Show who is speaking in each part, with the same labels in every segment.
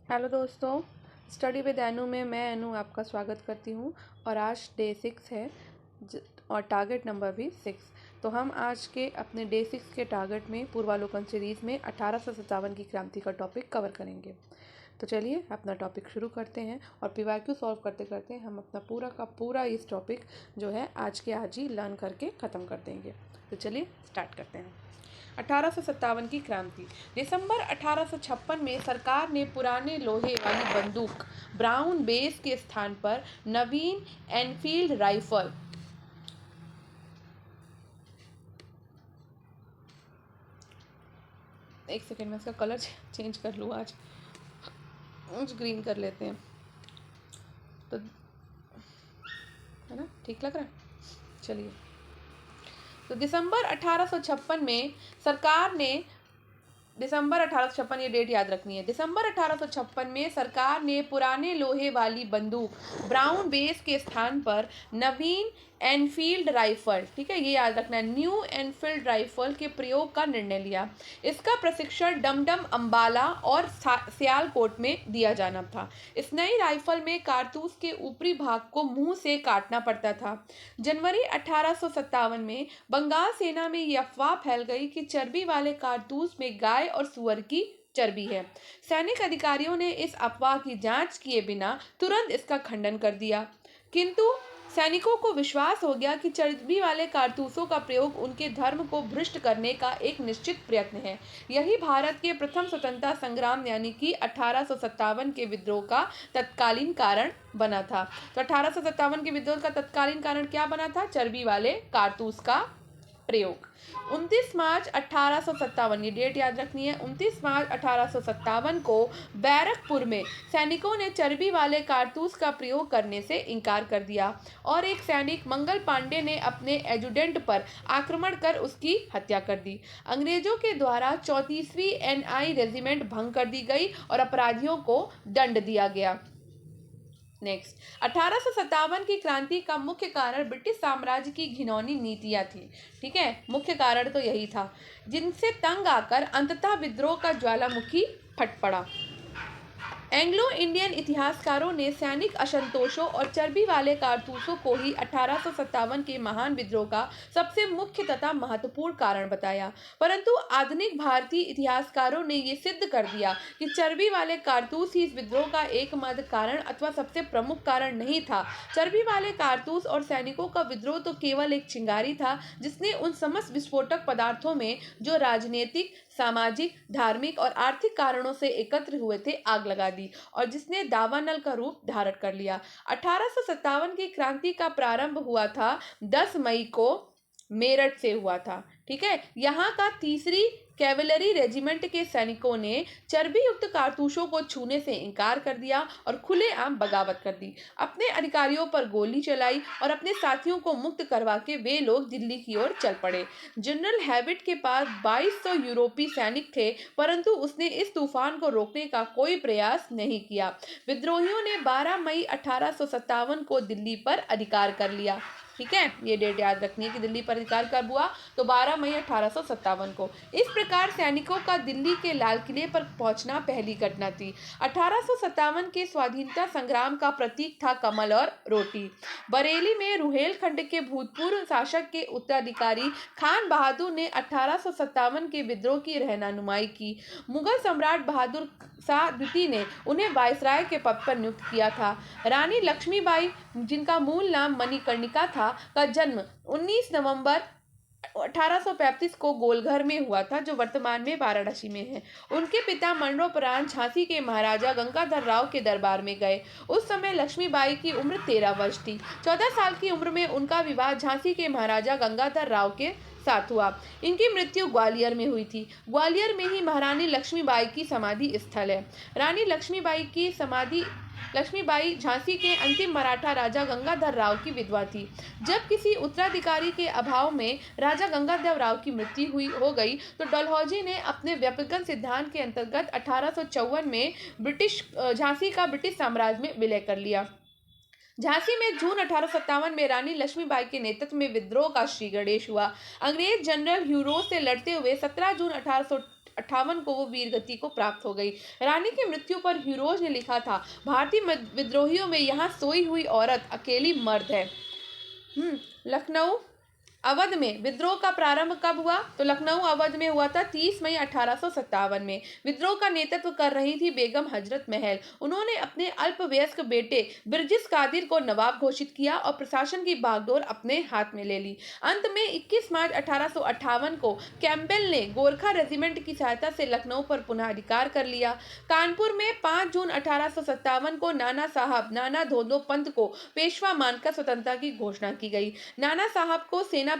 Speaker 1: Hello दोस्तों, study with अनु में मैं अनु आपका स्वागत करती हूँ। और आज डे 6 है और टारगेट नंबर भी 6। तो हम आज के अपने डे 6 के टारगेट में पूर्वालोकन सीरीज़ में 1857 की क्रांति का टॉपिक कवर करेंगे। तो चलिए अपना टॉपिक शुरू करते हैं और पीवाईक्यू सॉल्व करते करते हम अपना पूरा का पूरा इस टॉपिक जो है आज ही लर्न करके ख़त्म कर देंगे। तो चलिए स्टार्ट करते हैं। 1857 की क्रांति। दिसंबर 1856 में सरकार ने पुराने लोहे वाली बंदूक ब्राउन बेस के स्थान पर नवीन एनफील्ड राइफल एक सेकेंड में इसका कलर चेंज कर लूँ। आज ग्रीन कर लेते हैं तो है ना, ठीक लग रहा है। चलिए, तो दिसंबर 1856 में सरकार ने दिसंबर 1856, ये डेट याद रखनी है। दिसंबर 1856 में सरकार ने पुराने लोहे वाली बंदूक ब्राउन बेस के स्थान पर नवीन एनफील्ड राइफल, ठीक है, ये याद रखना है, न्यू एनफील्ड राइफल के प्रयोग का निर्णय लिया। इसका प्रशिक्षण डमडम, अंबाला और सियालकोट में दिया जाना था। इस नई राइफल में कारतूस के ऊपरी भाग को मुंह से काटना पड़ता था। जनवरी 1857 में बंगाल सेना में यह अफवाह फैल गई कि चर्बी वाले कारतूस में गाय और सुअर की चर्बी है। सैनिक अधिकारियों ने इस अफवाह की जांच किए बिना तुरंत इसका खंडन कर दिया, किंतु सैनिकों को विश्वास हो गया कि चर्बी वाले कारतूसों का प्रयोग उनके धर्म को भ्रष्ट करने का एक निश्चित प्रयत्न है। यही भारत के प्रथम स्वतंत्रता संग्राम यानी कि 1857 के विद्रोह का तत्कालीन कारण बना था। तो 1857 के विद्रोह का तत्कालीन कारण क्या बना था? चर्बी वाले कारतूस का प्रयोग। 29 मार्च 1857, ये डेट याद रखनी है, 29 मार्च 1857 को बैरकपुर में सैनिकों ने चर्बी वाले कारतूस का प्रयोग करने से इनकार कर दिया और एक सैनिक मंगल पांडे ने अपने एजुडेंट पर आक्रमण कर उसकी हत्या कर दी। अंग्रेजों के द्वारा 34वीं एनआई रेजिमेंट भंग कर दी गई और अपराधियों को दंड दिया गया। नेक्स्ट, 1857 की क्रांति का मुख्य कारण ब्रिटिश साम्राज्य की घिनौनी नीतियां थी। ठीक है, मुख्य कारण तो यही था, जिनसे तंग आकर अंततः विद्रोह का ज्वालामुखी फट पड़ा। एंग्लो इंडियन इतिहासकारों ने सैनिक असंतोषों और चर्बी वाले कारतूसों को ही 1857 के महान विद्रोह का सबसे मुख्य तथा महत्वपूर्ण कारण बताया, परंतु आधुनिक भारतीय इतिहासकारों ने ये सिद्ध कर दिया कि चर्बी वाले कारतूस ही इस विद्रोह का एकमात्र कारण अथवा सबसे प्रमुख कारण नहीं था। चर्बी वाले कारतूस और सैनिकों का विद्रोह तो केवल एक चिंगारी था, जिसने उन समस्त विस्फोटक पदार्थों में जो राजनीतिक, सामाजिक, धार्मिक और आर्थिक कारणों से एकत्र हुए थे आग लगा दी और जिसने दावानल का रूप धारण कर लिया। 1857 की क्रांति का प्रारंभ हुआ था 10 मई को मेरठ से हुआ था। ठीक है, यहाँ का 3री कैवलरी रेजिमेंट के सैनिकों ने चर्बी युक्त कारतूसों को छूने से इनकार कर दिया और खुलेआम बगावत कर दी, अपने अधिकारियों पर गोली चलाई और अपने साथियों को मुक्त करवा के वे लोग दिल्ली की ओर चल पड़े। जनरल हैविट के पास 2200 यूरोपीय सैनिक थे, परंतु उसने इस तूफान को रोकने का कोई प्रयास नहीं किया। विद्रोहियों ने 12 मई 1857 को दिल्ली पर अधिकार कर लिया। ठीक है, ये डेट याद रखनी है कि दिल्ली पर अधिकार कब हुआ, तो 12 मई 1857 को। इस प्रकार सैनिकों का दिल्ली के लाल किले पर पहुंचना पहली घटना थी। 1857 के स्वाधीनता संग्राम का प्रतीक था कमल और रोटी। बरेली में रुहेलखंड के भूतपूर्व शासक के उत्तराधिकारी खान बहादुर ने 1857 के विद्रोह की रहनुमाई की। मुगल सम्राट बहादुर शाह द्वितीय ने उन्हें वायसराय के पद पर नियुक्त किया था। रानी लक्ष्मीबाई, जिनका मूल नाम मणिकर्णिका था, का जन्म 19 नवंबर 1835 को गोलघर में हुआ था, जो वर्तमान में वाराणसी में है। उनके पिता मरणोपरांत झांसी के महाराजा गंगाधर राव के दरबार में गए। उस समय लक्ष्मीबाई की उम्र 13 वर्ष थी। 14 साल की उम्र में उनका विवाह झांसी के महाराजा गंगाधर राव के साथ हुआ। इनकी मृत्यु ग्वालियर में हुई थी। ग्वालियर में ही महारानी लक्ष्मीबाई की समाधि स्थल है। रानी लक्ष्मीबाई झांसी के अंतिम मराठा राजा गंगाधर राव की विधवा थी। जब किसी उत्तराधिकारी के अभाव में राजा गंगाधर राव की मृत्यु हो गई तो डलहौजी ने अपने व्यक्तिगत सिद्धांत के अंतर्गत 1854 में झांसी का ब्रिटिश साम्राज्य में विलय कर लिया। झांसी में जून 1857 में रानी लक्ष्मीबाई के नेतृत्व में विद्रोह का श्री गणेश हुआ। अंग्रेज जनरल ह्यूरोज से लड़ते हुए 17 जून 1858 1858 को वो वीर गति को प्राप्त हो गई। रानी की मृत्यु पर हीरोज ने लिखा था, भारतीय विद्रोहियों में यहाँ सोई हुई औरत अकेली मर्द है। लखनऊ अवध में विद्रोह का प्रारंभ कब हुआ? तो लखनऊ अवध में हुआ था 30 मई 1857 में। विद्रोह का नेतृत्व कर रही थी बेगम हजरत महल। उन्होंने अपने अल्पवयस्क बेटे बिरजिस कादिर को नवाब घोषित किया और प्रशासन की बागडोर अपने हाथ में ले ली। अंत में 21 मार्च 1858 को कैंपबेल ने गोरखा रेजिमेंट की सहायता से लखनऊ पर पुनः अधिकार कर लिया। कानपुर में 5 जून 1857 को नाना धोंदो पंत को पेशवा मानकर स्वतंत्रता की घोषणा की गई। नाना साहब को सेनापति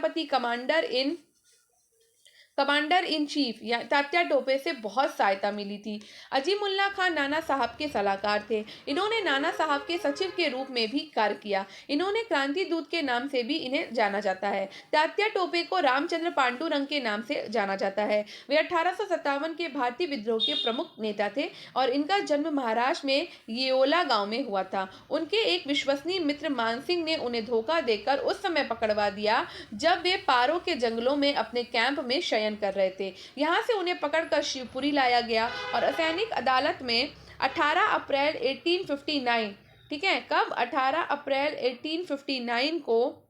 Speaker 1: कमांडर इन चीफ या तात्या टोपे से बहुत सहायता मिली थी। अजीमुल्ला खान नाना साहब के सलाहकार थे। इन्होंने नाना साहब के सचिव के रूप में भी कार्य किया। इन्होंने क्रांति दूत के नाम से भी इन्हें जाना जाता है। तात्या टोपे को रामचंद्र पांडुरंग के नाम से जाना जाता है। वे 1857 के भारतीय विद्रोह के प्रमुख नेता थे और इनका जन्म महाराष्ट्र में येओला गांव में हुआ था। उनके एक विश्वसनीय मित्र मानसिंह ने उन्हें धोखा देकर उस समय पकड़वा दिया जब वे पारो के जंगलों में अपने कैंप में शयन कर रहे थे। यहां से उन्हें पकड़कर शिवपुरी लाया गया और असैनिक अदालत में 18 अप्रैल 1859, ठीक है, कब 18 अप्रैल 1859 को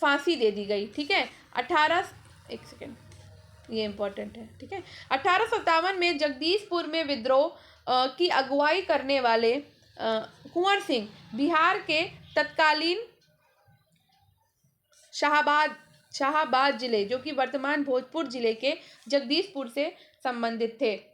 Speaker 1: फांसी दे दी गई। ठीक है, एक सेकेंड, ये इंपॉर्टेंट है। ठीक है, 1857 में जगदीशपुर में विद्रोह की अगुवाई करने वाले कुंवर सिंह बिहार के तत्कालीन शाहाबाद जिले, जो कि वर्तमान भोजपुर जिले के जगदीशपुर से संबंधित थे।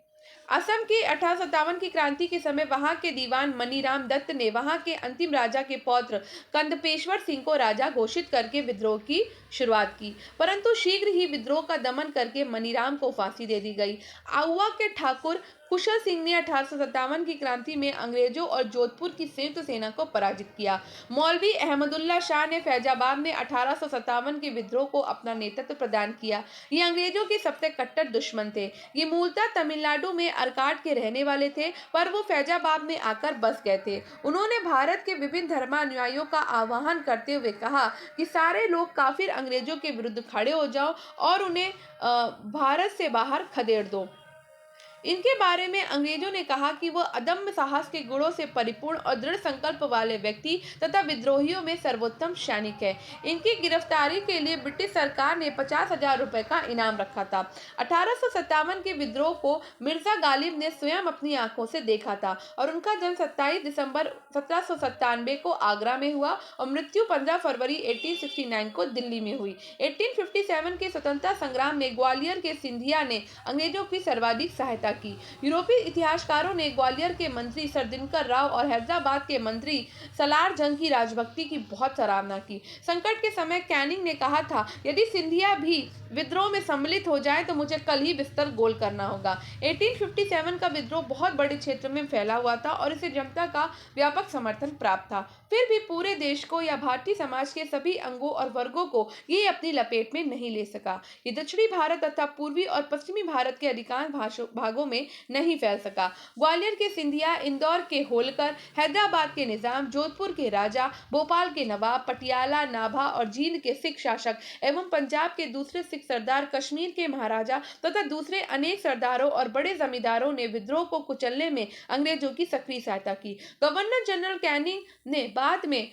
Speaker 1: असम की 1857 की क्रांति के समय वहां के दीवान मनीराम दत्त ने वहां के अंतिम राजा के पौत्र कंदपेश्वर सिंह को राजा घोषित करके विद्रोह की शुरुआत की, परंतु शीघ्र ही विद्रोह का दमन करके मनीराम को फांसी दे दी गई। आउवा के ठाकुर कुशल सिंह ने 1857 की क्रांति में अंग्रेजों और जोधपुर की संयुक्त सेना को पराजित किया। मौलवी अहमदुल्ला शाह ने फैजाबाद में 1857 के विद्रोह को अपना नेतृत्व प्रदान किया। ये अंग्रेजों के सबसे कट्टर दुश्मन थे। ये मूलतः तमिलनाडु में अरकाट के रहने वाले थे, पर वो फैजाबाद में आकर बस गए थे। उन्होंने भारत के विभिन्न धर्मानुयायियों का आह्वान करते हुए कहा कि सारे लोग काफिर अंग्रेजों के विरुद्ध खड़े हो जाओ और उन्हें भारत से बाहर खदेड़ दो। इनके बारे में अंग्रेजों ने कहा कि वह अदम्य साहस के गुणों से परिपूर्ण और दृढ़ संकल्प वाले व्यक्ति तथा विद्रोहियों में सर्वोत्तम सैनिक है। इनकी गिरफ्तारी के लिए ब्रिटिश सरकार ने 50,000 रुपए का इनाम रखा था। 1857 के विद्रोह को मिर्जा गालिब ने स्वयं अपनी आंखों से देखा था और उनका जन्म 27 दिसंबर 1797 को आगरा में हुआ और मृत्यु 15 फरवरी 1869 को दिल्ली में हुई। 1857 के स्वतंत्रता संग्राम में ग्वालियर के सिंधिया ने अंग्रेजों की सर्वाधिक सहायता की। यूरोपीय इतिहासकारों ने ग्वालियर के मंत्री सर दिनकर राव और हैदराबाद के मंत्री सलार जंग की राजभक्ति की बहुत सराहना की। संकट के समय कैनिंग ने कहा था, यदि सिंधिया भी विद्रोह में सम्मिलित हो जाए तो मुझे कल ही बिस्तर गोल करना होगा। 1857 का विद्रोह बहुत बड़े क्षेत्र में फैला हुआ था और इसे जनता का व्यापक समर्थन प्राप्त था। फिर भी पूरे देश को या भारतीय समाज के सभी अंगों और वर्गों को ये अपनी लपेट में नहीं ले सका। ये दक्षिणी भारत तथा पूर्वी और पश्चिमी भारत के अधिकांश भागों में नहीं फैल सका। ग्वालियर के सिंधिया, इंदौर के होलकर, हैदराबाद के निजाम, जोधपुर के राजा, भोपाल के नवाब, पटियाला, नाभा और जींद के सिख शासक एवं पंजाब के दूसरे सिख सरदार, कश्मीर के महाराजा तथा दूसरे अनेक सरदारों और बड़े जमींदारों ने विद्रोह को कुचलने में अंग्रेजों की सक्रिय सहायता की। गवर्नर जनरल कैनिंग ने बाद में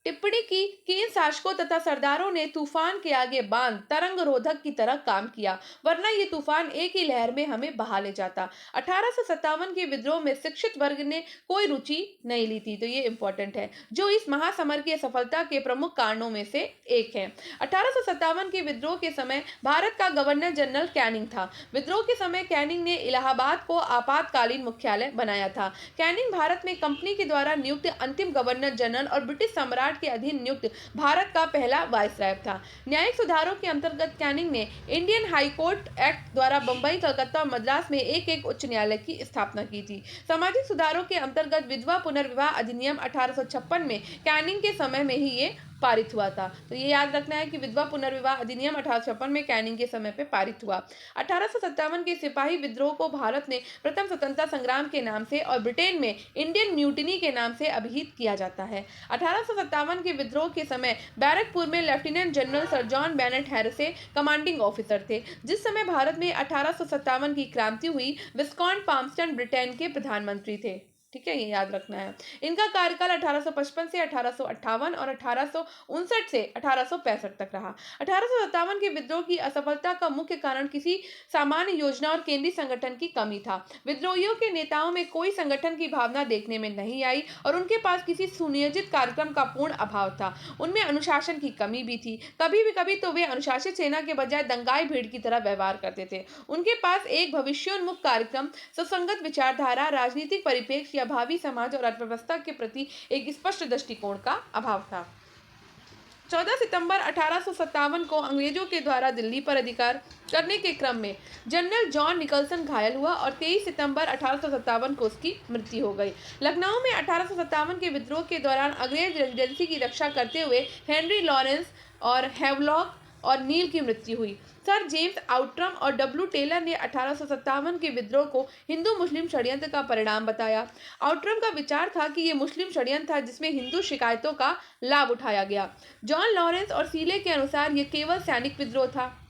Speaker 1: टिप्पणी की कि इन शासकों तथा सरदारों ने तूफान के आगे बांध तरंग रोधक की तरह काम किया, वरना ये तूफान एक ही लहर में हमें बहा ले जाता। 1857 के विद्रोह में शिक्षित वर्ग ने कोई रुचि नहीं ली थी, तो ये इंपॉर्टेंट है, जो इस महासमर की सफलता के प्रमुख कारणों में से एक है। 1857 के विद्रोह के समय भारत का गवर्नर जनरल कैनिंग था। विद्रोह के समय कैनिंग ने इलाहाबाद को आपातकालीन मुख्यालय बनाया था। कैनिंग भारत में कंपनी के द्वारा नियुक्त अंतिम गवर्नर जनरल और ब्रिटिश सम्राट के अधीन नियुक्त भारत का पहला वायसराय था। न्यायिक सुधारों के अंतर्गत कैनिंग ने इंडियन हाई कोर्ट एक्ट द्वारा बंबई, कलकत्ता और मद्रास में एक उच्च न्यायालय की स्थापना की थी। सामाजिक सुधारों के अंतर्गत विधवा पुनर्विवाह अधिनियम 1856 में कैनिंग के समय में ही ये पारित हुआ था। तो ये याद रखना है कि विधवा पुनर्विवाह अधिनियम 1856 में कैनिंग के समय पे पारित हुआ। 1857 के सिपाही विद्रोह को भारत में प्रथम स्वतंत्रता संग्राम के नाम से और ब्रिटेन में इंडियन म्यूटिनी के नाम से अभिहित किया जाता है। 1857 के विद्रोह के समय बैरकपुर में lieutenant general sir John Bennet Hearsey commanding officer थे। जिस समय भारत में 1857 की क्रांति हुई, विस्कॉन्ट पाल्मस्टन ब्रिटेन के प्रधानमंत्री थे। ठीक है, ये याद रखना है। इनका कार्यकाल 1855 से 1858 और 1859 से 1865 तक रहा। 1857 के विद्रोह की असफलता का मुख्य कारण किसी सामान्य योजना और केंद्रीय संगठन की कमी था। विद्रोहियों के नेताओं में कोई संगठन की भावना देखने में नहीं आई और उनके पास किसी सुनियोजित कार्यक्रम का पूर्ण अभाव था। उनमें अनुशासन की कमी भी थी। कभी तो वे अनुशासित सेना के बजाय दंगाई भीड़ की तरह व्यवहार करते थे। उनके पास एक भविष्योन्मुख कार्यक्रम, सुसंगत विचारधारा, राजनीतिक परिप्रेक्ष्य या भावी समाज और अर्थव्यवस्था के प्रति एक स्पष्ट दृष्टिकोण का अभाव था। 14 सितंबर 1857 को अंग्रेजों के द्वारा दिल्ली पर अधिकार करने के क्रम में जनरल जॉन निकलसन घायल हुआ और 23 सितंबर 1857 को उसकी मृत्यु हो गई। लखनऊ में 1857 के विद्रोह के दौरान अंग्रेज रेजिडेंसी की रक्षा करते हुए हेनरी लॉरेंस और हैवलॉक और नील की मृत्यु हुई। सर जेम्स आउट्रम और डब्ल्यू टेलर ने 1857 के विद्रोह को हिंदू मुस्लिम षड्यंत्र का परिणाम बताया। आउट्रम का विचार था कि ये मुस्लिम षड्यंत्र था जिसमें हिंदू शिकायतों का लाभ उठाया गया। जॉन लॉरेंस और सीले के अनुसार ये केवल सैनिक विद्रोह था।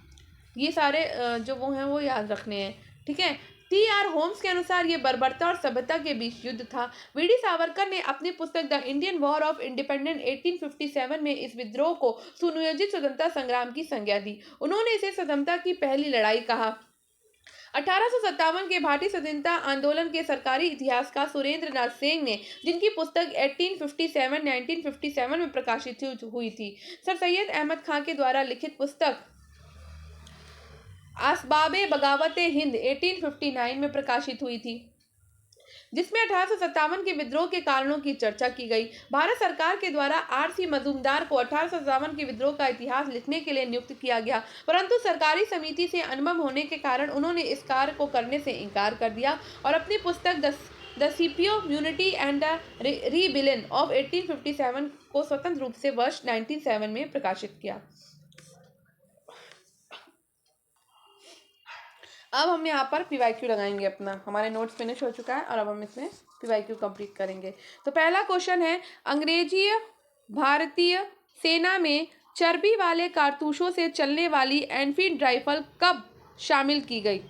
Speaker 1: ये सारे जो वो हैं वो याद रखने हैं। ठीक है। टी.आर. होम्स के अनुसार ये बर्बरता और सभ्यता के बीच युद्ध था। वी.डी. सावरकर ने अपनी पुस्तक the Indian war of independence 1857 में इस विद्रोह को सुनियोजित स्वतंत्रता संग्राम की संज्ञा दी। उन्होंने इसे स्वतंत्रता की पहली लड़ाई कहा। 1857 के भारतीय स्वतंत्रता आंदोलन के सरकारी इतिहासकार सुरेंद्र नाथ सेन ने, जिनकी पुस्तक 1957 में प्रकाशित हुई थी, सर सैयद अहमद खां के द्वारा लिखित पुस्तक असबाबे बगावते हिंद 1859 में प्रकाशित हुई थी, जिसमें 1857 के विद्रोह के कारणों की चर्चा की गई। भारत सरकार के द्वारा आर.सी. मजूमदार को 1857 के विद्रोह का इतिहास लिखने के लिए नियुक्त किया गया, परंतु सरकारी समिति से अनुभव होने के कारण उन्होंने इस कार्य को करने से इनकार कर दिया और अपनी पुस्तक the sepoy mutiny and the rebellion of 1857 को स्वतंत्र रूप से वर्ष 1907 में प्रकाशित किया। अब हम यहाँ पर PYQ लगाएंगे अपना। हमारे नोट्स फिनिश हो चुका है और अब हम इसमें PYQ कंप्लीट करेंगे। तो पहला क्वेश्चन है, अंग्रेजी भारतीय सेना में चर्बी वाले कारतूसों से चलने वाली एनफील्ड राइफल कब शामिल की गई?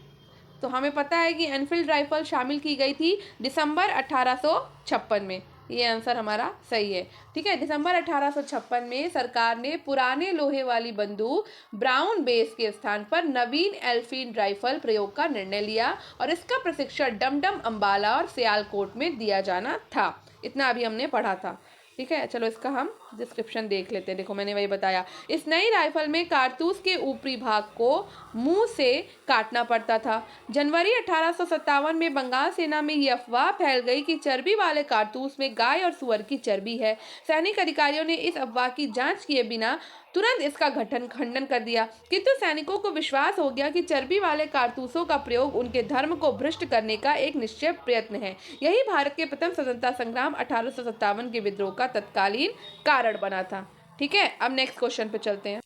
Speaker 1: तो हमें पता है कि एनफील्ड राइफल शामिल की गई थी दिसंबर 1856 में। ये आंसर हमारा सही है। ठीक है, दिसंबर 1856 में सरकार ने पुराने लोहे वाली बंदूक ब्राउन बेस के स्थान पर नवीन एनफील्ड राइफल प्रयोग का निर्णय लिया और इसका प्रशिक्षण डमडम, अंबाला और सियालकोट में दिया जाना था। इतना अभी हमने पढ़ा था। ठीक है, चलो इसका हम डिस्क्रिप्शन देख लेते हैं। देखो, मैंने वही बताया। इस नई राइफल में कारतूस के ऊपरी भाग को मुंह से काटना पड़ता था। जनवरी 1857 में बंगाल सेना में यह अफवाह फैल गई कि चर्बी वाले कारतूस में गाय और सुअर की चर्बी है। सैनिक अधिकारियों ने इस अफवाह की जांच किए बिना तुरंत इसका खंडन कर दिया, किंतु सैनिकों को विश्वास हो गया कि चर्बी वाले कारतूसों का प्रयोग उनके धर्म को भ्रष्ट करने का एक निश्चय प्रयत्न है। यही भारत के प्रथम स्वतंत्रता संग्राम 1857 के विद्रोह का तत्कालीन कारण बना था। ठीक है, अब नेक्स्ट क्वेश्चन पे चलते हैं।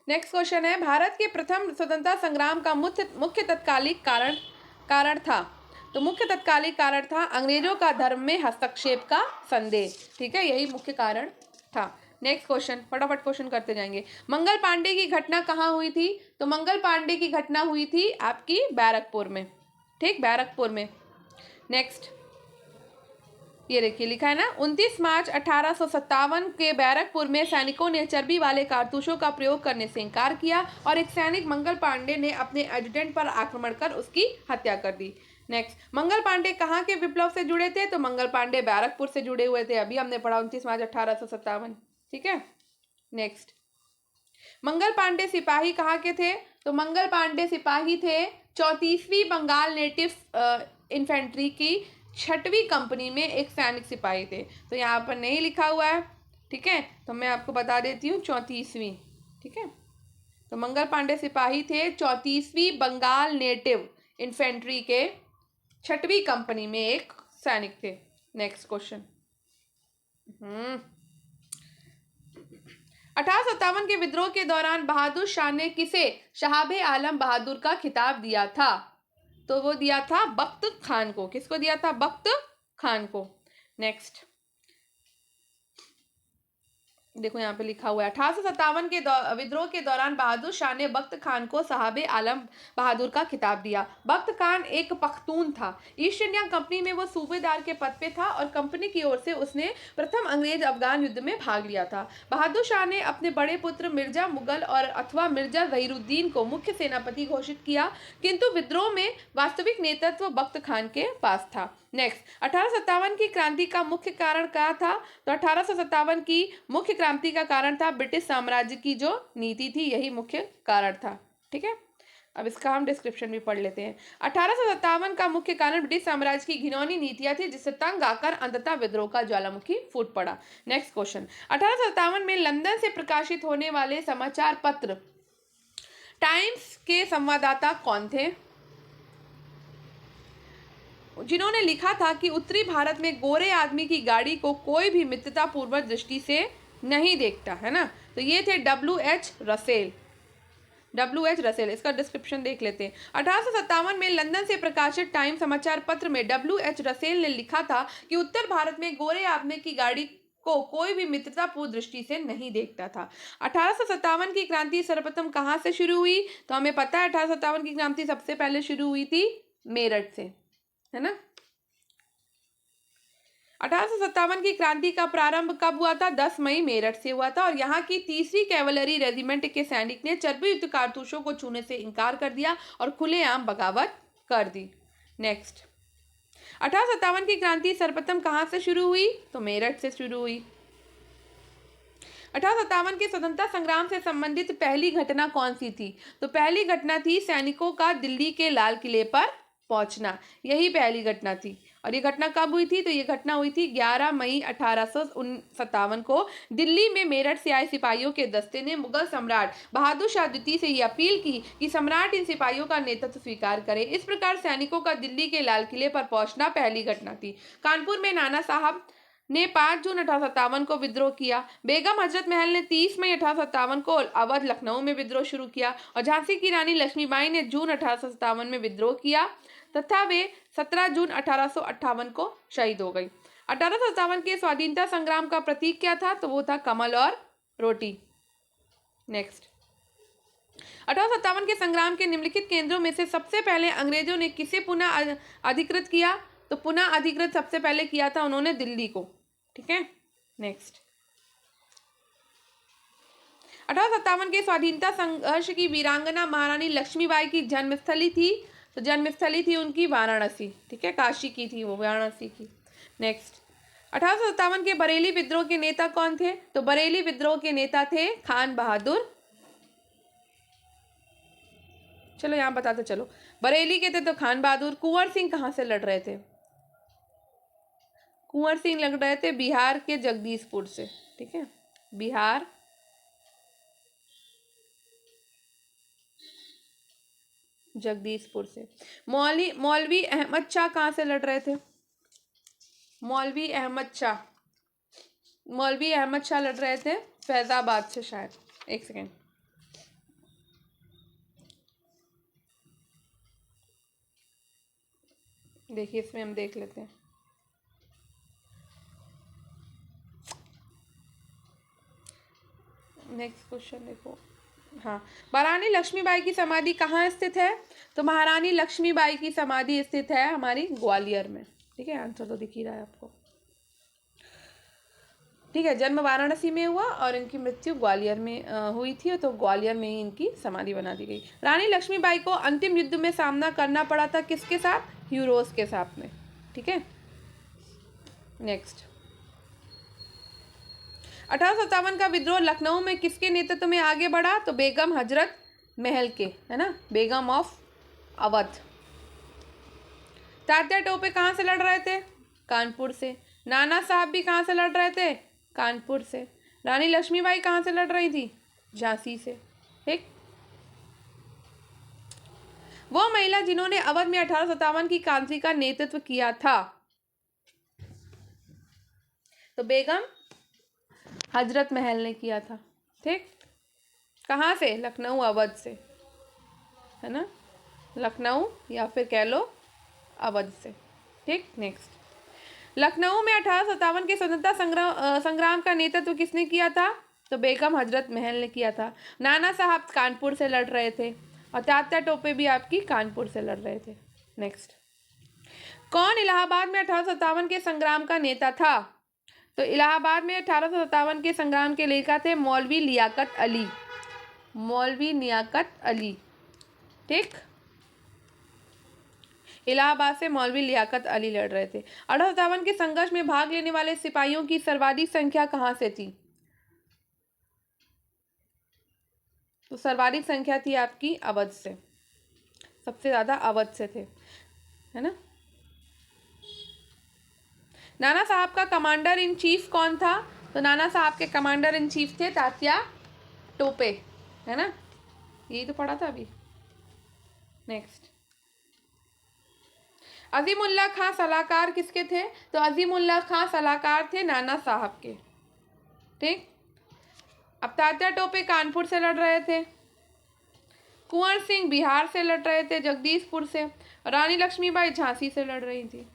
Speaker 1: नेक्स्ट क्वेश्चन है, भारत के प्रथम स्वतंत्रता संग्राम का मुख्य तत्कालिक कारण था। तो मुख्य तत्कालिक कारण था अंग्रेजों का धर्म में हस्तक्षेप का संदेह। ठीक है, यही मुख्य कारण था। नेक्स्ट क्वेश्चन, फटाफट क्वेश्चन करते जाएंगे। मंगल पांडे की घटना कहाँ हुई थी? तो मंगल पांडे की घटना हुई थी आपकी बैरकपुर में। ठीक, बैरकपुर में। नेक्स्ट, ये देखिए लिखा है ना, 29 मार्च 1857 के बैरकपुर में सैनिकों ने चर्बी वाले कारतूसों का प्रयोग करने से इनकार किया और एक सैनिक मंगल पांडे ने अपने एडजुटेंट पर आक्रमण कर उसकी हत्या कर दी। नेक्स्ट, मंगल पांडे कहाँ के विप्लव से जुड़े थे? तो मंगल पांडे बैरकपुर से जुड़े हुए थे। अभी हमने पढ़ा 29 मार्च 1857। ठीक है, नेक्स्ट, मंगल पांडे सिपाही कहाँ के थे? तो मंगल पांडे सिपाही थे 34वीं बंगाल नेटिव इन्फेंट्री की 6वीं कंपनी में एक सैनिक सिपाही थे। तो यहाँ पर नहीं लिखा हुआ है। ठीक है, तो मैं आपको बता देती हूँ 34वीं। ठीक है, तो मंगल पांडे सिपाही थे 34वीं बंगाल नेटिव इन्फेंट्री के 6वीं कंपनी में एक सैनिक थे। नेक्स्ट क्वेश्चन, 1857 के विद्रोह के दौरान बहादुर शाह ने किसे शहाब आलम बहादुर का खिताब दिया था? तो वो दिया था बख्त खान को। किसको दिया था? बख्त खान को। नेक्स्ट देखो यहाँ पे लिखा हुआ है 1857 के विद्रोह के दौरान बहादुर शाह ने बख्त खान को साहब आलम बहादुर का खिताब दिया। बख्त खान एक पख्तून था। ईस्ट इंडिया कंपनी में वो सूबेदार के पद पे था और कंपनी की ओर से उसने प्रथम अंग्रेज अफगान युद्ध में भाग लिया था। बहादुर शाह ने अपने बड़े पुत्र मिर्जा मुगल और अथवा मिर्जा जहीरुद्दीन को मुख्य सेनापति घोषित किया, किंतु विद्रोह में वास्तविक नेतृत्व बख्त खान के पास था। नेक्स्ट 1857 की क्रांति का मुख्य कारण क्या था? तो 1857 की मुख्य क्रांति का कारण था ब्रिटिश साम्राज्य की जो नीति थी, यही मुख्य कारण था। ठीक है, अब इसका हम डिस्क्रिप्शन भी पढ़ लेते हैं। 1857 का मुख्य कारण ब्रिटिश साम्राज्य की घिनौनी नीतियां थी, जिससे तंग आकर अंततः विद्रोह का ज्वालामुखी फूट पड़ा। नेक्स्ट क्वेश्चन 1857 में लंदन से प्रकाशित होने वाले समाचार पत्र टाइम्स के संवाददाता कौन थे? जिन्होंने लिखा था कि उत्तरी भारत में गोरे आदमी की गाड़ी को कोई भी मित्रतापूर्वक दृष्टि से नहीं देखता है ना। तो ये थे W.H. रसेल। W.H. रसेल, इसका डिस्क्रिप्शन देख लेते हैं। 1857 में लंदन से प्रकाशित टाइम समाचार पत्र में W.H. रसेल ने लिखा था कि उत्तर भारत में गोरे आदमी की गाड़ी को कोई भी मित्रतापूर्ण दृष्टि से नहीं देखता था। 1857 की क्रांति सर्वप्रथम कहाँ से शुरू हुई? तो हमें पता है 1857 की क्रांति सबसे पहले शुरू हुई थी मेरठ से, है ना। 1857 की क्रांति का प्रारंभ कब हुआ था? 10 मई मेरठ से हुआ था और यहाँ की 3री कैवलरी रेजिमेंट के सैनिक ने चर्बी युक्त कारतूसों को छूने से इनकार कर दिया और खुलेआम बगावत कर दी। नेक्स्ट 1857 की क्रांति सर्वप्रथम कहाँ से शुरू हुई? तो मेरठ से शुरू हुई। 1857 के स्वतंत्रता संग्राम से संबंधित पहली घटना कौन सी थी? तो पहली घटना थी सैनिकों का दिल्ली के लाल किले पर पहुंचना, यही पहली घटना थी। और ये घटना कब हुई थी? तो ये घटना हुई थी 11 मई 1857 को। दिल्ली में मेरठ से आए सिपाहियों के दस्ते ने मुगल सम्राट बहादुर शाह द्वितीय से ये अपील की कि सम्राट इन सिपाहियों का नेतृत्व स्वीकार करे। इस प्रकार सैनिकों का दिल्ली के लाल किले पर पहुंचना पहली घटना थी। कानपुर में नाना साहब ने 5 जून 1857 को विद्रोह किया। बेगम हजरत महल ने 30 मई 1857 को अवध लखनऊ में विद्रोह शुरू किया और झांसी की रानी लक्ष्मीबाई ने जून 1857 में विद्रोह किया तथा वे 17 जून 1858 को शहीद हो गई। 1857 के स्वाधीनता संग्राम का प्रतीक क्या था? तो वो था कमल और रोटी। नेक्स्ट 1857 के संग्राम के निम्नलिखित केंद्रों में से सबसे पहले अंग्रेजों ने किसे पुनः अधिकृत किया? तो पुनः अधिकृत सबसे पहले किया था उन्होंने दिल्ली को। ठीक है, नेक्स्ट 1857 के स्वाधीनता संघर्ष की वीरांगना महारानी लक्ष्मीबाई की जन्मस्थली थी। तो जन्मस्थली थी उनकी वाराणसी। ठीक है, काशी की थी वो, वाराणसी की। नेक्स्ट 1857 के बरेली विद्रोह के नेता कौन थे? तो बरेली विद्रोह के नेता थे खान बहादुर। चलो यहाँ बताते चलो, बरेली के थे तो खान बहादुर। कुंवर सिंह कहाँ से लड़ रहे थे? कुंवर सिंह लड़ रहे थे बिहार के जगदीशपुर से। ठीक है, बिहार जगदीशपुर से। मौलवी अहमद शाह कहाँ से लड़ रहे थे? मौलवी अहमद शाह लड़ रहे थे फैजाबाद से शायद। एक सेकेंड, देखिए इसमें हम देख लेते हैं। नेक्स्ट क्वेश्चन देखो। हाँ, महारानी लक्ष्मीबाई की समाधि कहाँ स्थित है? तो महारानी लक्ष्मीबाई की समाधि स्थित है हमारी ग्वालियर में। ठीक है, आंसर तो दिख ही रहा है आपको। ठीक है, जन्म वाराणसी में हुआ और इनकी मृत्यु ग्वालियर में हुई थी, तो ग्वालियर में ही इनकी समाधि बना दी गई। रानी लक्ष्मीबाई को अंतिम युद्ध में सामना करना पड़ा था किसके साथ? यूरोस के साथ में। ठीक है, नेक्स्ट 1857 का विद्रोह लखनऊ में किसके नेतृत्व में आगे बढ़ा? तो बेगम हजरत महल के, है ना, बेगम ऑफ अवध। तात्या टोपे कहाँ से लड़ रहे थे? कानपुर से। नाना साहब भी कहाँ से लड़ रहे थे? कानपुर से। रानी लक्ष्मीबाई कहाँ से लड़ रही थी? झांसी से। ठीक, वो महिला जिन्होंने अवध में 1857 की क्रांति का नेतृत्व किया था, तो बेगम हजरत महल ने किया था। ठीक, कहाँ से? लखनऊ अवध से, है ना, लखनऊ या फिर कह लो अवध से। ठीक, नेक्स्ट, लखनऊ में 1857 के स्वतंत्रता संग्राम का नेतृत्व किसने किया था? तो बेगम हजरत महल ने किया था। नाना साहब कानपुर से लड़ रहे थे और तात्या टोपे भी आपकी कानपुर से लड़ रहे थे। नेक्स्ट, कौन इलाहाबाद में 1857 के संग्राम का नेता था? तो इलाहाबाद में 1857 के संग्राम के लेखक थे मौलवी लियाकत अली, मौलवी लियाकत अली। ठीक, इलाहाबाद से मौलवी लियाकत अली लड़ रहे थे। 1857 के संघर्ष में भाग लेने वाले सिपाहियों की सर्वाधिक संख्या कहां से थी? तो सर्वाधिक संख्या थी आपकी अवध से, सबसे ज्यादा अवध से थे, है ना। नाना साहब का कमांडर इन चीफ कौन था? तो नाना साहब के कमांडर इन चीफ थे तात्या टोपे, है ना, यही तो पढ़ा था अभी। नेक्स्ट, अजीमुल्ला खां सलाहकार किसके थे? तो अजीमुल्ला खां सलाहकार थे नाना साहब के। ठीक, अब तात्या टोपे कानपुर से लड़ रहे थे, कुंवर सिंह बिहार से लड़ रहे थे, जगदीशपुर से, रानी लक्ष्मीबाई झांसी से लड़ रही थी।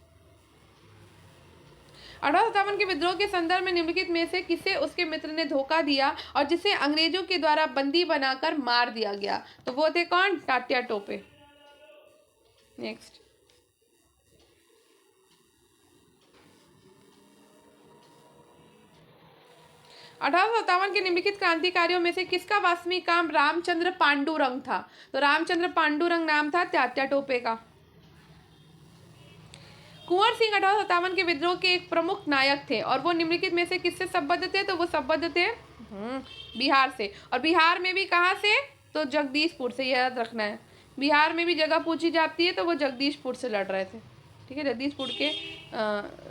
Speaker 1: 1857 के विद्रोह के संदर्भ में निम्नलिखित में से किसे उसके मित्र ने धोखा दिया और जिसे अंग्रेजों के द्वारा बंदी बनाकर मार दिया गया? तो वो थे कौन? तात्या टोपे। नेक्स्ट, 1857 के निम्नलिखित क्रांतिकारियों में से किसका वास्तविक काम रामचंद्र पांडुरंग था? तो रामचंद्र पांडुरंग नाम था तात्या टोपे का। कुंवर सिंह 1857 के विद्रोह के एक प्रमुख नायक थे और वो निम्नलिखित में से किससे संबद्ध थे? तो वो संबद्ध थे बिहार से, और बिहार में भी कहाँ से? तो जगदीशपुर से, याद रखना है। बिहार में भी जगह पूछी जाती है तो वो जगदीशपुर से लड़ रहे थे। ठीक है, जगदीशपुर के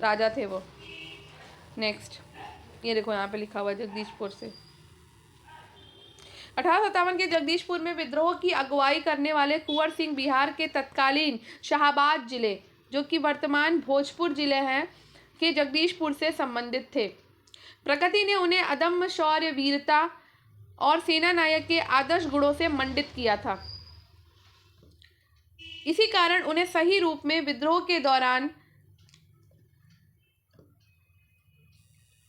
Speaker 1: राजा थे वो। नेक्स्ट, ये देखो यहाँ पे लिखा हुआ है जगदीशपुर से। 1857 के जगदीशपुर में विद्रोह की अगुवाई करने वाले कुंवर सिंह बिहार के तत्कालीन शाहाबाद जिले, जो कि वर्तमान भोजपुर जिले हैं, के जगदीशपुर से संबंधित थे। प्रकृति ने उन्हें अदम्य शौर्य, वीरता और सेना नायक के आदर्श गुणों से मंडित किया था। इसी कारण उन्हें सही रूप में विद्रोह के दौरान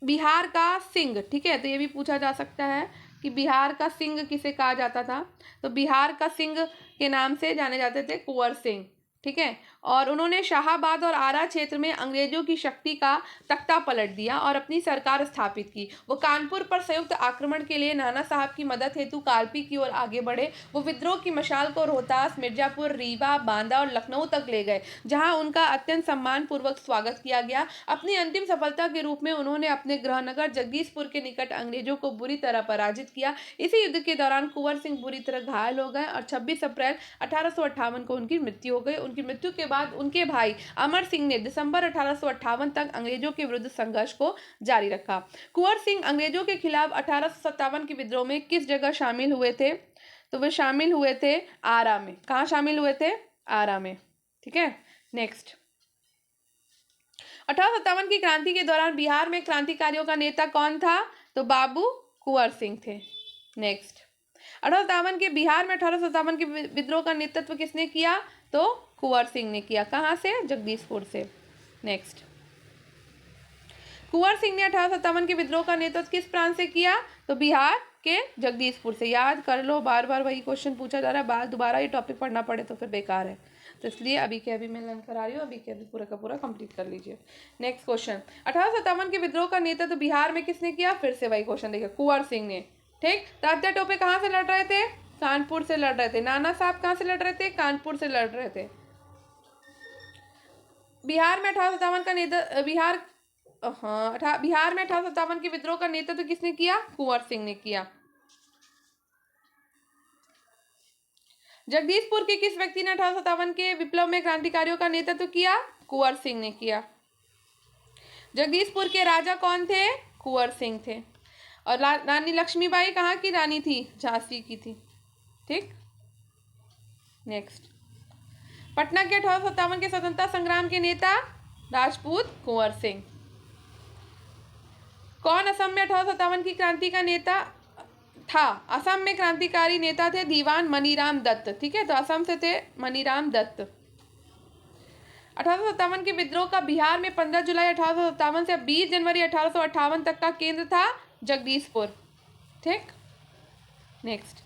Speaker 1: बिहार का सिंह, ठीक है, तो ये भी पूछा जा सकता है कि बिहार का सिंह किसे कहा जाता था? तो बिहार का सिंह के नाम से जाने जाते थे कुंवर सिंह। ठीक है, और उन्होंने शाहाबाद और आरा क्षेत्र में अंग्रेजों की शक्ति का तख्ता पलट दिया और अपनी सरकार स्थापित की। वो कानपुर पर संयुक्त आक्रमण के लिए नाना साहब की मदद हेतु कालपी की ओर आगे बढ़े। वो विद्रोह की मशाल को रोहतास, मिर्जापुर, रीवा, बांदा और लखनऊ तक ले गए, जहां उनका अत्यंत सम्मानपूर्वक स्वागत किया गया। अपनी अंतिम सफलता के रूप में उन्होंने अपने गृहनगर जगदीशपुर के निकट अंग्रेजों को बुरी तरह पराजित किया। इसी युद्ध के दौरान कुंवर सिंह बुरी तरह घायल हो गए और 26 अप्रैल 1858 को उनकी मृत्यु हो गई। उनकी मृत्यु के बाद उनके भाई अमर सिंह ने दिसंबर 1858 तक अंग्रेजों के विरुद्ध संघर्ष को जारी रखा। कुंवर सिंह अंग्रेजों के खिलाफ 1857 के विद्रोह में किस जगह शामिल हुए थे? तो वे शामिल हुए थे आरा में। कहाँ शामिल हुए थे? आरा में। ठीक है, नेक्स्ट, 1857 की क्रांति के दौरान बिहार में क्रांतिकारियों का नेता कौन था? तो बाबू कुंवर सिंह थे। नेक्स्ट, 1857 के बिहार में 1857 के विद्रोह का नेतृत्व किसने किया? तो कुंवर सिंह ने किया। कहाँ से? जगदीशपुर से। नेक्स्ट, कुंवर सिंह ने 1857 के विद्रोह का नेतृत्व किस प्रांत से किया? तो बिहार के जगदीशपुर से। याद कर लो, बार बार वही क्वेश्चन पूछा जा रहा है, बार दोबारा ये टॉपिक पढ़ना पड़े तो फिर बेकार है, तो इसलिए अभी के अभी मैं लर्न करा रही हूँ, अभी के अभी पूरा का पूरा कंप्लीट कर लीजिए। नेक्स्ट क्वेश्चन, 1857 के विद्रोह का नेतृत्व बिहार में किसने किया? फिर से वही क्वेश्चन देखिए, कुंवर सिंह ने। ठीक, तात्या टोपे कहाँ से लड़ रहे थे? कानपुर से लड़ रहे थे। नाना साहब कहाँ से लड़ रहे थे? कानपुर से लड़ रहे थे। बिहार में 1857 का नेतृत्व बिहार में 1857 के विद्रोह का नेतृत्व किसने किया? कुंवर सिंह ने किया। जगदीशपुर के किस व्यक्ति ने 1857 के विप्लव में क्रांतिकारियों का नेतृत्व किया? कुंवर सिंह ने किया। जगदीशपुर के राजा कौन थे? कुंवर सिंह थे। और रानी लक्ष्मीबाई कहाँ की रानी थी? झांसी की थी। ठीक, नेक्स्ट, पटना के 1857 के स्वतंत्रता संग्राम के नेता? राजपूत कुंवर सिंह। कौन असम में 1857 की क्रांति का नेता था। असम में क्रांतिकारी नेता थे दीवान मनीराम दत्त, ठीक है, तो असम से थे मनीराम दत्त। 1857 के विद्रोह का बिहार में 15 जुलाई 1857 से 20 जनवरी 1858 तक का केंद्र था जगदीशपुर, ठीक। नेक्स्ट,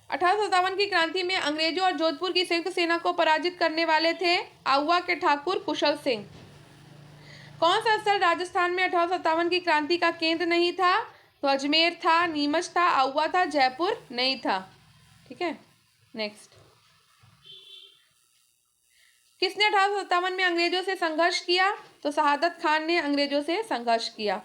Speaker 1: 1857 की क्रांति में अंग्रेजों और जोधपुर की संयुक्त सेना को पराजित करने वाले थे आउवा के ठाकुर कुशल सिंह। कौन सा स्थल राजस्थान में 1857 की क्रांति का केंद्र नहीं था? तो अजमेर था, नीमच था, आउवा था, जयपुर नहीं था, ठीक है। नेक्स्ट, किसने 1857 में अंग्रेजों से संघर्ष किया? तो शहादत खान ने अंग्रेजों से संघर्ष किया।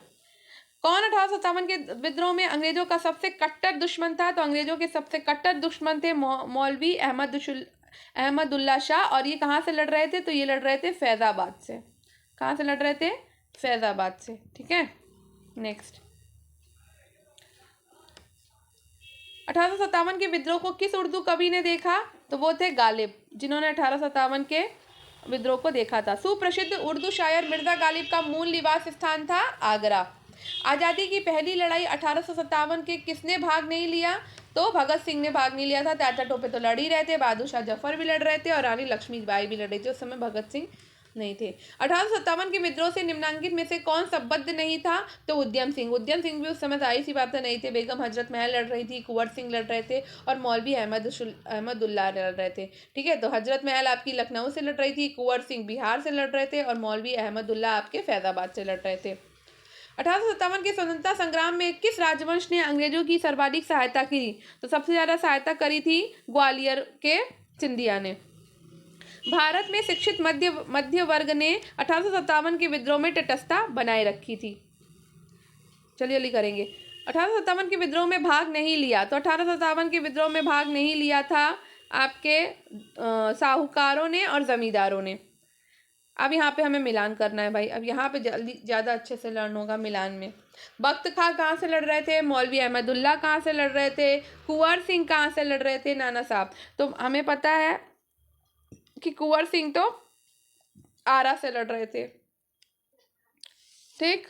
Speaker 1: कौन 1857 के विद्रोह में अंग्रेजों का सबसे कट्टर दुश्मन था? तो अंग्रेजों के सबसे कट्टर दुश्मन थे मौलवी अहमदुल्ला शाह। और ये कहाँ से लड़ रहे थे? तो ये लड़ रहे थे फैजाबाद से। कहाँ से लड़ रहे थे? फैजाबाद से, ठीक है। नेक्स्ट, 1857 के विद्रोह को किस उर्दू कवि ने देखा? तो वो थे गालिब, जिन्होंने 1857 के विद्रोह को देखा था। सुप्रसिद्ध उर्दू शायर मिर्जा गालिब का मूल निवास स्थान था आगरा। आज़ादी की पहली लड़ाई 1857 के किसने भाग नहीं लिया? तो भगत सिंह ने भाग नहीं लिया था। तात्या टोपे तो लड़ ही रहे थे, बहादुर शाह जफर भी लड़ रहे थे और रानी लक्ष्मीबाई भी लड़ रही थी। उस समय भगत सिंह नहीं थे। 1857 के विद्रोह से निम्नांकित में से कौन संबद्ध नहीं था? तो उद्यम सिंह। उद्यम सिंह भी उस समय जाहिर सी बात नहीं थे। बेगम हजरत महल लड़ रही थी, कुंवर सिंह लड़ रहे थे और मौलवी अहमदुल्ला लड़ रहे थे, ठीक है। तो हजरत महल आपकी लखनऊ से लड़ रही थी, कुंवर सिंह बिहार से लड़ रहे थे और मौलवी अहमदुल्ला आपके फैजाबाद से लड़ रहे थे। 1857 के स्वतंत्रता संग्राम में किस राजवंश ने अंग्रेजों की सर्वाधिक सहायता की? तो सबसे ज्यादा सहायता करी थी ग्वालियर के सिंधिया ने। भारत में शिक्षित मध्य वर्ग ने 1857 के विद्रोह में तटस्थता बनाए रखी थी। चलिए जल्दी करेंगे। 1857 के विद्रोह में भाग नहीं लिया। तो 1857 के विद्रोह में भाग नहीं लिया था आपके साहूकारों ने और जमींदारों ने। अब यहाँ पे हमें मिलान करना है भाई। अब यहाँ पे जल्दी ज़्यादा अच्छे से लर्न होगा मिलान में। बख्त खां कहाँ से लड़ रहे थे? मौलवी अहमदुल्ला कहाँ से लड़ रहे थे? कुंवर सिंह कहाँ से लड़ रहे थे? नाना साहब। तो हमें पता है कि कुंवर सिंह तो आरा से लड़ रहे थे, ठीक।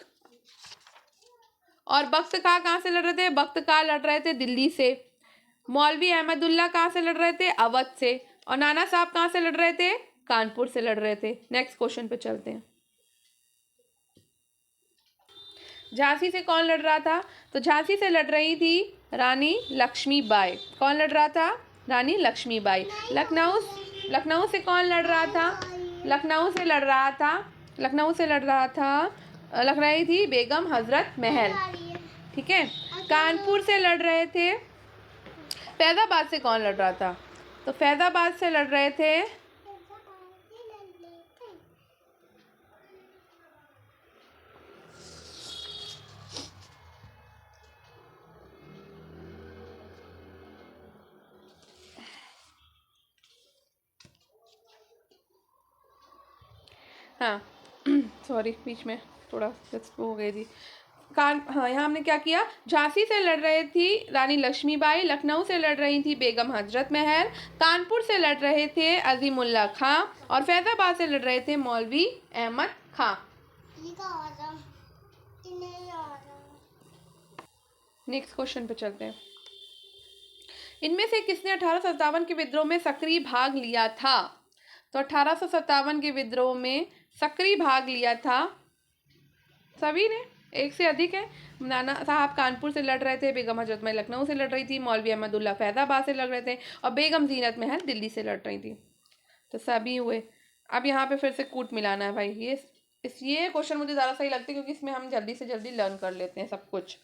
Speaker 1: और बख्त खां कहाँ से लड़ रहे थे? बख्त खां लड़ रहे थे दिल्ली से। मौलवी अहमदुल्ला कहाँ से लड़ रहे थे? अवध से। और नाना साहब कहाँ से लड़ रहे थे? कानपुर से लड़ रहे थे। नेक्स्ट क्वेश्चन पे चलते हैं। झांसी से कौन लड़ रहा था? तो झांसी से लड़ रही थी रानी लक्ष्मीबाई। कौन लड़ रहा था? रानी लक्ष्मीबाई। लखनऊ से कौन लड़ रहा था? लखनऊ से लड़ रही थी बेगम हजरत महल, ठीक है। कानपुर से लड़ रहे थे। फैजाबाद से कौन लड़ रहा था? तो फैजाबाद से लड़ रहे थे हाँ सॉरी बीच में थोड़ा हो गई थी। हाँ, यहाँ हमने क्या किया? झांसी से लड़ रही थी रानी लक्ष्मीबाई, लखनऊ से लड़ रही थी बेगम हजरत महल, कानपुर से लड़ रहे थे अजीमुल्ला खां और फैजाबाद से लड़ रहे थे मौलवी अहमद खां। नेक्स्ट क्वेश्चन पे चलते हैं। इनमें से किसने 1857 के विद्रोह में सक्रिय भाग लिया था? तो 1857 के विद्रोह में सक्रिय भाग लिया था सभी ने, एक से अधिक है। नाना साहब कानपुर से लड़ रहे थे, बेगम हजरत महल लखनऊ से लड़ रही थी, मौलवी अहमदुल्ला फैजाबाद से लड़ रहे थे और बेगम जीनत महल दिल्ली से लड़ रही थी। तो सभी हुए। अब यहाँ पे फिर से कूट मिलाना है भाई। ये क्वेश्चन मुझे ज़्यादा सही लगता है क्योंकि इसमें हम जल्दी से जल्दी लर्न कर लेते हैं सब कुछ।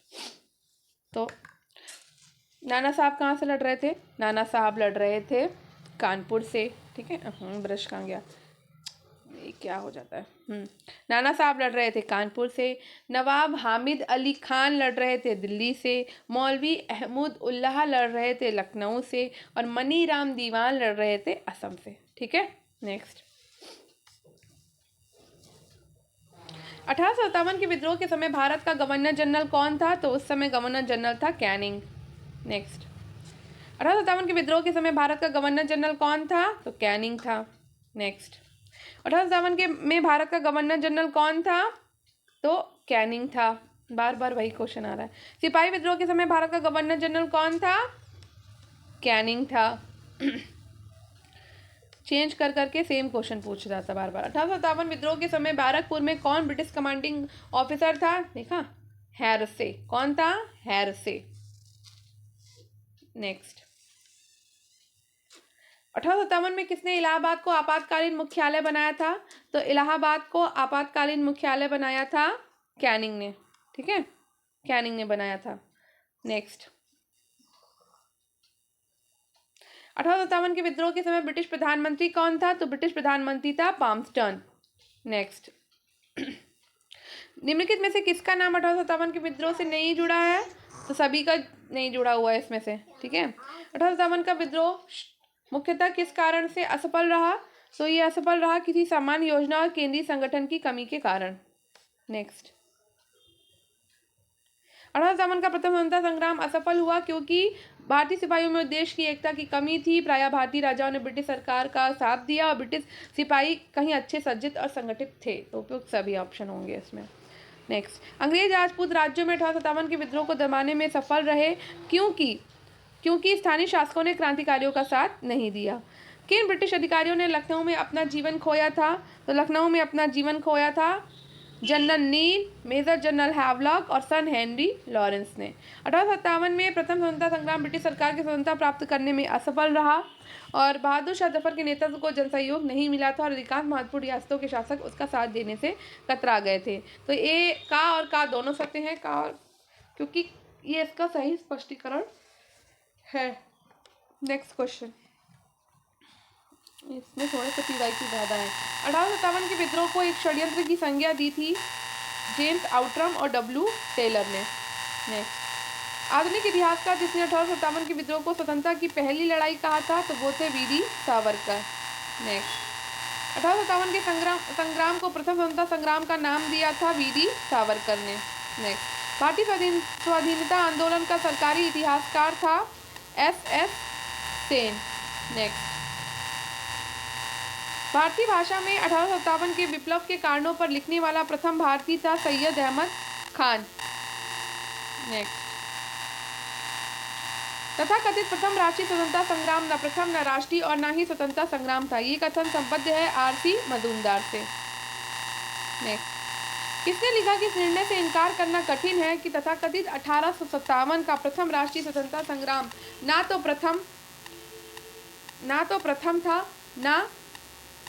Speaker 1: तो नाना साहब कहाँ से लड़ रहे थे? नाना साहब लड़ रहे थे कानपुर से, ठीक है। ब्रश कहाँ गया? ये क्या हो जाता है? नाना साहब लड़ रहे थे कानपुर से। नवाब हामिद अली खान लड़ रहे थे दिल्ली से। मौलवी अहमद उल्लाह लड़ रहे थे लखनऊ से और मनी राम दीवान लड़ रहे थे असम से, ठीक है। नेक्स्ट, 1857 के विद्रोह के समय भारत का गवर्नर जनरल कौन था? तो उस समय गवर्नर जनरल था कैनिंग। नेक्स्ट, 1857 के विद्रोह के समय भारत का गवर्नर जनरल कौन था? तो कैनिंग था। नेक्स्ट, 1857 के में भारत का गवर्नर जनरल कौन था? तो कैनिंग था। बार बार वही क्वेश्चन आ रहा है। सिपाही विद्रोह के समय भारत का गवर्नर जनरल कौन था? कैनिंग था। चेंज कर करके सेम क्वेश्चन पूछ रहा था बार बार। 1857 विद्रोह के समय बैरकपुर में कौन ब्रिटिश कमांडिंग ऑफिसर था? देखा, हैरसे। कौन था? हैरसे। नेक्स्ट, 1857 में किसने इलाहाबाद को आपातकालीन मुख्यालय बनाया था? तो इलाहाबाद को आपातकालीन मुख्यालय बनाया था कैनिंग ने। ठीक है, कैनिंग ने बनाया था। नेक्स्ट, 1857 के विद्रोह के समय ब्रिटिश प्रधानमंत्री कौन था? तो ब्रिटिश प्रधानमंत्री था पाल्मस्टन। नेक्स्ट, निम्नलिखित में से किसका नाम 1857 के विद्रोह से नहीं जुड़ा है? तो सभी का नहीं जुड़ा हुआ है इसमें से। ठीक है, 1857 का विद्रोह मुख्यतः किस कारण से असफल रहा? तो ये असफल रहा किसी सामान्य योजना और केंद्रीय संगठन की कमी के कारण। नेक्स्ट, 1857 का प्रथम स्वतंत्रता संग्राम असफल हुआ क्योंकि भारतीय सिपाहियों में देश की एकता की कमी थी। प्रायः भारतीय राजाओं ने ब्रिटिश सरकार का साथ दिया और ब्रिटिश सिपाही कहीं अच्छे सज्जित और संगठित थे। तो उपयुक्त सभी ऑप्शन होंगे इसमें। नेक्स्ट, अंग्रेज राजपूत राज्यों में 1857 के विद्रोह को दबाने में सफल रहे क्योंकि स्थानीय शासकों ने क्रांतिकारियों का साथ नहीं दिया। किन ब्रिटिश अधिकारियों ने लखनऊ में अपना जीवन खोया था? तो लखनऊ में अपना जीवन खोया था जनरल नील, मेजर जनरल हैवलॉक और सन हेनरी लॉरेंस ने। 1857 में प्रथम स्वतंत्रता संग्राम ब्रिटिश सरकार की स्वतंत्रता प्राप्त करने में असफल रहा और बहादुर शाह जफर के नेतृत्व को जनसहयोग नहीं मिला था और अधिकांश महत्वपूर्ण रियासतों के शासक उसका साथ देने से कतरा गए थे। तो ये का और का दोनों सत्य हैं, का और, क्योंकि ये इसका सही स्पष्टीकरण है। नेक्स्ट क्वेश्चन, इसमें थोड़े से पीवाई की ज़्यादा है। 1857 के विद्रोह को एक षड्यंत्र की संज्ञा दी थी जेम्स आउट्रम और डब्ल्यू टेलर ने। नेक्स्ट, आधुनिक इतिहासकार जिसने 1857 के विद्रोह को स्वतंत्रता की पहली लड़ाई कहा था तो वो थे वीडी सावरकर। नेक्स्ट, 1857 के संग्राम को प्रथम स्वतंत्रता संग्राम का नाम दिया था वीडी सावरकर ने। नेक्स्ट, भारतीय स्वाधीनता आंदोलन का सरकारी इतिहासकार था एस सेन। नेक्स्ट, भारतीय भाषा में 1857 के विप्लव के कारणों पर लिखने वाला प्रथम भारतीय था सैयद अहमद खान। नेक्स्ट, तथाकथित प्रथम राष्ट्रीय स्वतंत्रता संग्राम न प्रथम न राष्ट्रीय और न ही स्वतंत्रता संग्राम था। ये कथन संबद्ध है आर.सी. मजूमदार से। नेक्स्ट, किसने लिखा कि इस निर्णय से इनकार करना कठिन है कि तथाकथित 1857 का प्रथम राष्ट्रीय स्वतंत्रता संग्राम ना तो प्रथम था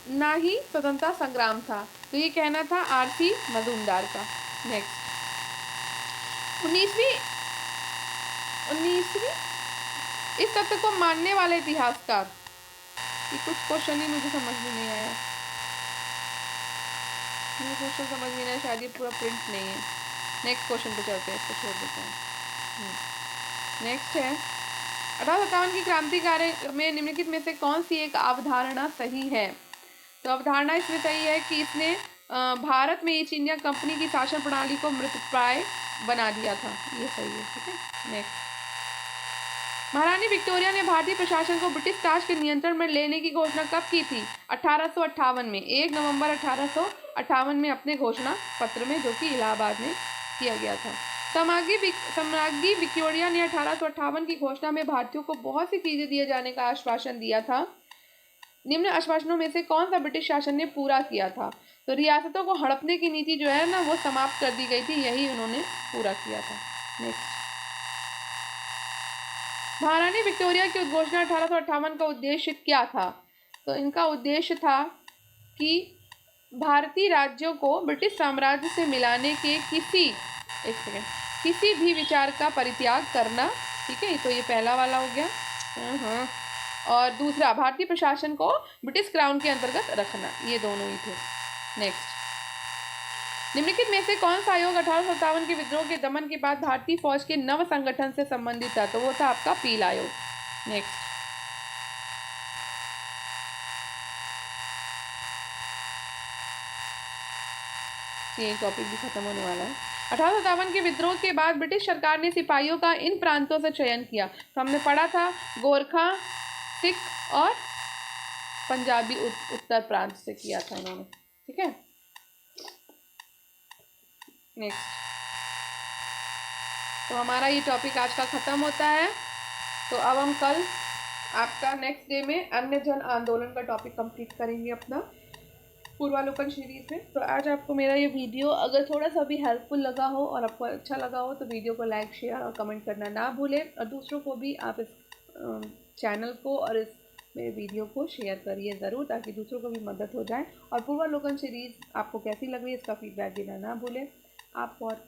Speaker 1: ना ही स्वतंत्रता संग्राम था। तो ये कहना था आर.सी. मजूमदार का। नेक्स्ट, 19वीं इस तथ्य को मानने वाले इतिहासकार। ये कुछ क्वेश्चन ही मुझे समझ में नहीं आया, मुझे क्वेश्चन समझ में नहीं आया, शायद ये पूरा प्रिंट नहीं है। नेक्स्ट क्वेश्चन पे चलते हैं, इसको छोड़ देते हैं। नेक्स्ट है 1857 की क्रांतिकारी में निम्नलिखित में से कौन सी एक अवधारणा सही है? तो अवधारणा इसमें सही है कि इसने भारत में ईस्ट इंडिया कंपनी की शासन प्रणाली को मृतप्राय बना दिया था। ये सही है। ठीक है, नेक्स्ट, महारानी विक्टोरिया ने भारतीय प्रशासन को ब्रिटिश ताज के नियंत्रण में लेने की घोषणा कब की थी? 1858 में, 1 नवंबर 1858 में अपने घोषणा पत्र में, जो कि इलाहाबाद में किया गया था। सम्राज्ञी विक्टोरिया ने 1858 की घोषणा में भारतीयों को बहुत सी चीजें दिए जाने का आश्वासन दिया था। निम्न आश्वासनों में से कौन सा ब्रिटिश शासन ने पूरा किया था? तो रियासतों को हड़पने की नीति जो है ना वो समाप्त कर दी गई थी, यही उन्होंने पूरा किया था। नेक्स्ट, महारानी विक्टोरिया की उद्घोषणा 1858 का उद्देश्य क्या था? तो इनका उद्देश्य था कि भारतीय राज्यों को ब्रिटिश साम्राज्य से मिलाने के किसी भी विचार का परित्याग करना। ठीक है, तो ये पहला वाला हो गया। और दूसरा, भारतीय प्रशासन को ब्रिटिश क्राउन के अंतर्गत रखना। ये दोनों ही थे। नेक्स्ट, निम्नलिखित में से कौन सा आयोग 1857 के विद्रोह के दमन के बाद भारतीय फौज के नव संगठन से संबंधित था? तो वो था आपका पील आयोग। नेक्स्ट, ये टॉपिक भी खत्म होने वाला है। 1857 के विद्रोह के बाद ब्रिटिश सरकार ने सिपाहियों का इन प्रांतों से चयन किया। तो हमने पढ़ा था गोरखा, सिख और पंजाबी उत्तर प्रांत से किया था इन्होंने। ठीक है, नेक्स्ट, तो हमारा ये टॉपिक आज का ख़त्म होता है। तो अब हम कल आपका नेक्स्ट डे में अन्य जन आंदोलन का टॉपिक कंप्लीट करेंगे अपना पूर्वालोकन सीरीज में। तो आज आपको मेरा ये वीडियो अगर थोड़ा सा भी हेल्पफुल लगा हो और आपको अच्छा लगा हो तो वीडियो को लाइक, शेयर और कमेंट करना ना भूलें, और दूसरों को भी आप इस चैनल को और इस मेरे वीडियो को शेयर करिए ज़रूर, ताकि दूसरों को भी मदद हो जाए। और पूर्वालोकन सीरीज़ आपको कैसी लग रही है इसका फीडबैक देना ना भूलें। आप और